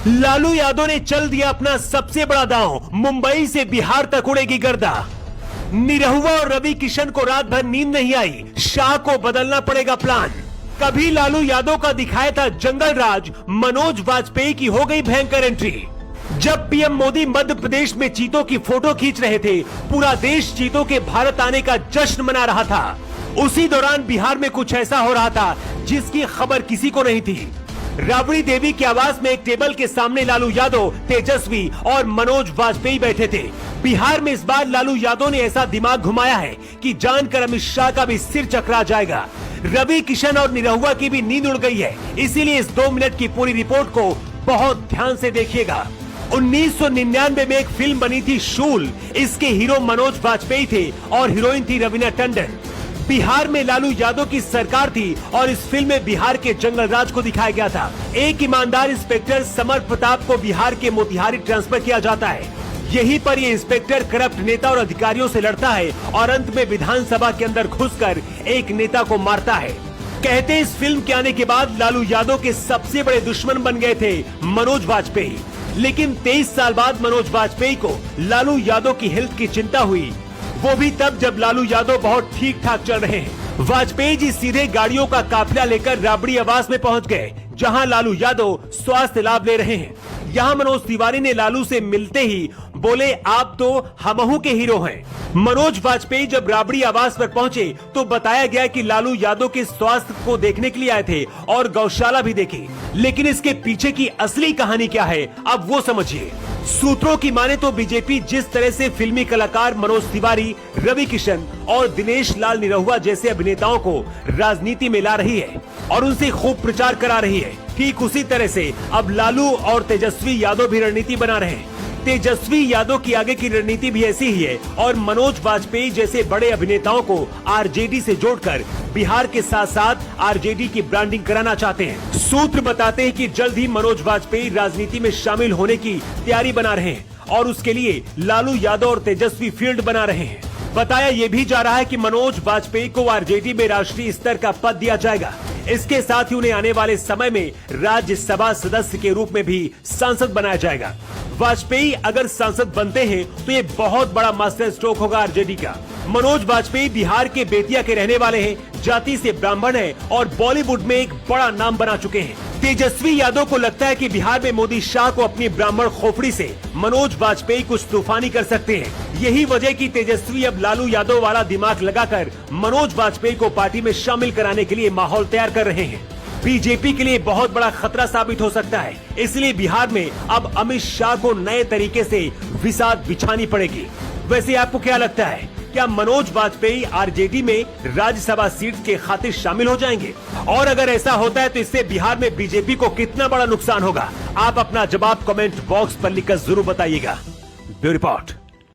लालू यादव ने चल दिया अपना सबसे बड़ा दांव, मुंबई से बिहार तक उड़ेगी गर्दा। निरहुआ और रवि किशन को रात भर नींद नहीं आई, शाह को बदलना पड़ेगा प्लान। कभी लालू यादव का दिखाया था जंगल राज, मनोज वाजपेयी की हो गई भयंकर एंट्री। जब पीएम मोदी मध्य प्रदेश में चीतों की फोटो खींच रहे थे, पूरा देश चीतों के भारत आने का जश्न मना रहा था। उसी दौरान बिहार में कुछ ऐसा हो रहा था जिसकी खबर किसी को नहीं थी। राबड़ी देवी के आवास में एक टेबल के सामने लालू यादव, तेजस्वी और मनोज वाजपेयी बैठे थे। बिहार में इस बार लालू यादव ने ऐसा दिमाग घुमाया है कि जानकर अमित शाह का भी सिर चकरा जाएगा। रवि किशन और निरहुआ की भी नींद उड़ गई है, इसीलिए इस 2 मिनट की पूरी रिपोर्ट को बहुत ध्यान से देखिएगा। 1999 में एक फिल्म बनी थी शूल, इसके हीरो मनोज वाजपेयी थे और हीरोइन थी रवीना टंडन। बिहार में लालू यादव की सरकार थी और इस फिल्म में बिहार के जंगल राज को दिखाया गया था। एक ईमानदार इंस्पेक्टर समर प्रताप को बिहार के मोतिहारी ट्रांसफर किया जाता है। यहीं पर ये इंस्पेक्टर करप्ट नेता और अधिकारियों से लड़ता है और अंत में विधानसभा के अंदर घुसकर एक नेता को मारता है। कहते इस फिल्म के आने के बाद लालू यादव के सबसे बड़े दुश्मन बन गए थे मनोज वाजपेयी। लेकिन 23 साल बाद मनोज वाजपेयी को लालू यादव की हेल्थ की चिंता हुई, वो भी तब जब लालू यादव बहुत ठीक ठाक चल रहे हैं। वाजपेयी जी सीधे गाड़ियों का काफिला लेकर राबड़ी आवास में पहुंच गए, जहां लालू यादव स्वास्थ्य लाभ ले रहे हैं। यहाँ मनोज तिवारी ने लालू से मिलते ही बोले, आप तो हमहू के हीरो हैं। मनोज वाजपेयी जब राबड़ी आवास पर पहुंचे तो बताया गया कि लालू यादव के स्वास्थ्य को देखने के लिए आए थे और गौशाला भी देखी। लेकिन इसके पीछे की असली कहानी क्या है, अब वो समझिए। सूत्रों की माने तो बीजेपी जिस तरह से फिल्मी कलाकार मनोज तिवारी, रवि किशन और दिनेश लाल निरहुआ जैसे अभिनेताओं को राजनीति में ला रही है और उनसे खूब प्रचार करा रही है, ठीक उसी तरह से अब लालू और तेजस्वी यादव भी रणनीति बना रहे हैं। तेजस्वी यादव की आगे की रणनीति भी ऐसी ही है और मनोज वाजपेयी जैसे बड़े अभिनेताओं को आरजेडी से जोड़कर बिहार के साथ साथ आरजेडी की ब्रांडिंग कराना चाहते हैं। सूत्र बताते हैं कि जल्द ही मनोज वाजपेयी राजनीति में शामिल होने की तैयारी बना रहे हैं और उसके लिए लालू यादव और तेजस्वी फील्ड बना रहे हैं। बताया ये भी जा रहा है कि मनोज वाजपेयी को आरजेडी में राष्ट्रीय स्तर का पद दिया जाएगा। इसके साथ ही उन्हें आने वाले समय में राज्यसभा सदस्य के रूप में भी सांसद बनाया जाएगा। वाजपेयी अगर सांसद बनते हैं तो ये बहुत बड़ा मास्टर स्ट्रोक होगा आरजेडी का। मनोज वाजपेयी बिहार के बेतिया के रहने वाले हैं, जाति से ब्राह्मण हैं और बॉलीवुड में एक बड़ा नाम बना चुके हैं। तेजस्वी यादव को लगता है कि बिहार में मोदी शाह को अपनी ब्राह्मण खोपड़ी से मनोज वाजपेयी कुछ तूफानी कर सकते हैं। यही वजह कि तेजस्वी अब लालू यादव वाला दिमाग लगाकर मनोज वाजपेयी को पार्टी में शामिल कराने के लिए माहौल तैयार कर रहे हैं। बीजेपी के लिए बहुत बड़ा खतरा साबित हो सकता है, इसलिए बिहार में अब अमित शाह को नए तरीके से विसात बिछानी पड़ेगी। वैसे आपको क्या लगता है, क्या मनोज वाजपेयी आरजेडी में राज्यसभा सीट के खातिर शामिल हो जाएंगे? और अगर ऐसा होता है तो इससे बिहार में बीजेपी को कितना बड़ा नुकसान होगा? आप अपना जवाब कमेंट बॉक्स पर लिखकर जरूर बताइएगा। Bureau report.